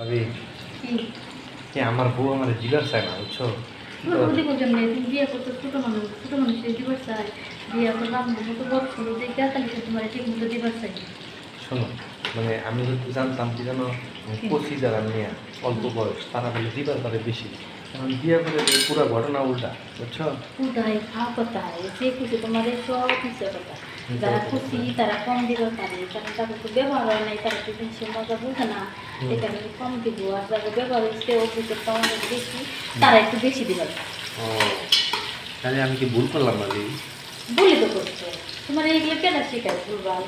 ভাবি কি কি আমার বউ আমার জিগার চায় না বুঝছো? ছোট বুদ্ধি করছেন না, তুমি বিয়ে করছো ছোট মানুষের দিবস চাই, বিয়ে করবো আমার মতো বড় ছোট দেখে তাহলে সে তোমার ঠিক মতো দিবস চাই। শোনো, মানে আমি যদি জানতাম কি জানো, কচি যারা মেয়ে অল্প বয়স তারা বলে দিবার পারে বেশি, এখন বিয়ে করে পুরো ঘটনা উল্টা বুঝছো? উদায় খাওয়া কথা যে খুশি তোমার সব কিছু কথা, যারা খুশি তারা কম দিতে পারে, কারণ তাদের তো ব্যবহার হয় নাই, তারা তো জিনিসের মজা বুঝে না, এটা আমি কম দিব। আর যাদের ব্যবহার হচ্ছে অভিজ্ঞতা অনেক বেশি, তারা একটু বেশি দিবে। ও, তাহলে আমি কি ভুল করলাম ভাবি? বলি তো করছো, তোমার এইগুলো কেন শেখায় ভুলভাল?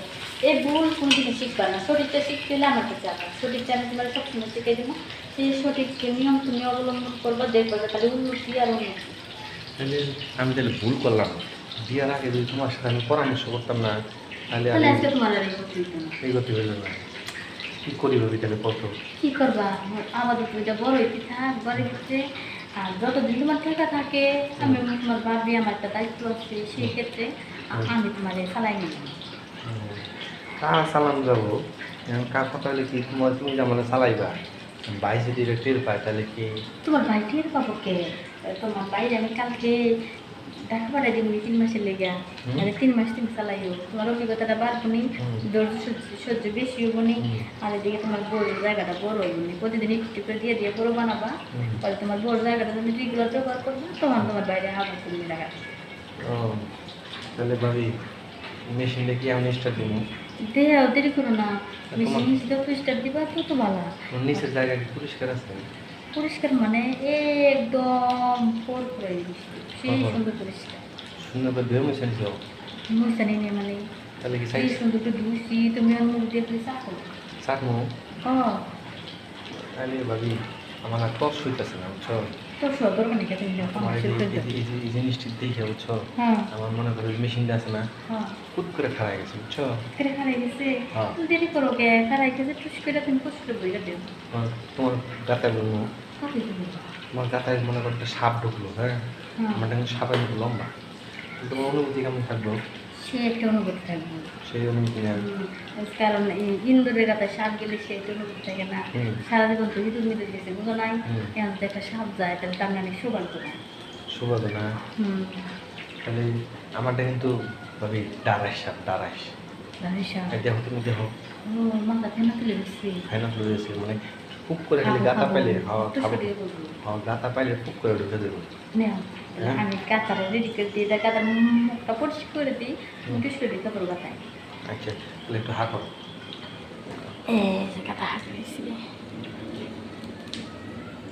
এই ভুল কোনো জিনিস শিখবা না, সঠিকটা শিখতে হলে আমার কাছে আসা, সঠিকটা আমি তোমার সবসময় শিখাই দেবো। সেই সঠিক নিয়ম তুমি অবলম্বন করবা, দেখবা যে তাহলে উন্নতি আর উন্নতি। তাহলে আমি তাহলে ভুল করলাম, বিয়ার আগে যদি তোমার সাথে আমি পরামর্শ করতাম না তাহলে তাহলে আমি আজকে তোমার আর এই করতে দিত না। এই গতি হইল না। কি করি ভাবি তাহলে কত? কি করবা, আমাদের তো এটা বড় হইতে থাক, বড় হচ্ছে। আর যতদিন তোমার ঠেকা থাকে, আমি তোমার ভাবি আমার একটা দায়িত্ব আছে, সেই ক্ষেত্রে আমি তোমার চালাই নিব। কা চালান যাবো, এখন কার কথা হলে কি তুমি যে আমার চালাইবা, ভাই যদি এটা টের পায় তাহলে কি? তোমার ভাই টের পাবো কে? তোমার বাইরে আমি কালকে ঢাকা পাঠাই দিব 3 মাসের লেগা, মানে 3 মাস তুমি চালাইও, তোমার অভিজ্ঞতাটা বাড়বো নি, ধৈর্য সহ্য বেশি হবো নি। আর এদিকে তোমার বড় জায়গাটা বড় হইব নি, প্রতিদিন একটু করে দিয়ে দিয়ে বড় বানাবা, পরে তোমার বড় জায়গাটা তুমি রেগুলার ব্যবহার করবা, তখন তোমার বাইরে আবার তুমি লাগা। ও, তাহলে ভাবি মেশিনটা কি আমি স্টার্ট দিব? দেও দেরি করো না, তোমার মেশিন হিসেবে পরিষ্কার দিবা তো তো ভালো। নিচের জায়গা কি পরিষ্কার আছে? পরিষ্কার মানে একদম ফোর করে দিচ্ছি, সেই সুন্দর পরিষ্কার। সুন্দর করে ধুয়ে মেশিন যাও, মুছানি নেই মানে, তাহলে কি সেই সাইজ সুন্দর করে ধুইছি, তুমি আর মুখ দিয়ে ফেলে চাকো। চাকমো? ও তাহলে ভাবি আমার আর টস হইতেছে না বুঝছো? তোর সদর মানে কে তুমি তোমার এই জিনিসটি দেখে বুঝছো, হ্যাঁ আমার মনে করো মেশিনটা আছে না, হ্যাঁ হুট করে খারাপ গেছে বুঝছো? কেটে খারাই গেছে। হ্যাঁ। তুমি দেরি করো কে, খারাই গেছে টুস করে তুমি পুষ করে বইটা দেও। তোমার গাতায় বলবো, কাকে তুমি? তোমার গাতায় মনে করো একটা সাপ ঢুকলো, হ্যাঁ, হ্যাঁ আমার কিন্তু সাপের মতো লম্বা, তোমার অনুভূতি কেমন থাকবো? সে একটা অনুভূতি থাকবে। সেই অনুভূতি নেই। কারণ এই ইন্দুরের গাথায় সাপ গেলে সে একটা অনুভূতি থাকে না, হুম। সারা জীবন তো ইঁদুর মিদুর গেছে বুঝো নাই, হুম। এখন তো একটা সাপ যায় তাহলে তার মানে সুগন্ধ না। সুবাদ না। হুম তাহলে আমারটা কিন্তু ভাবি ডারাইস সাপ, ডারাইস। রানী সাপ। এই দেখো, তুমি দেখো, ও মাথা ফেনা তুলে দিচ্ছি। ফাইনাল রয়েছে মানে ফুক করে খালি খাবো, গাতা খাবো। পাইলে, হ্যাঁ একটু খাবো, সরিয়ে বলবো। হ্যাঁ গাতা পাইলে ফুক করে ঢুকে দেবো। নেও, হ্যাঁ। আমি কাতারে রেডি করে দিই, কাতার মুখটা পরিষ্কার করে দিই, একটু সরিয়ে কাপড় বাতাই। আচ্ছা, তাহলে একটু হা করো। এই যে কাতা হাত দিয়েছি।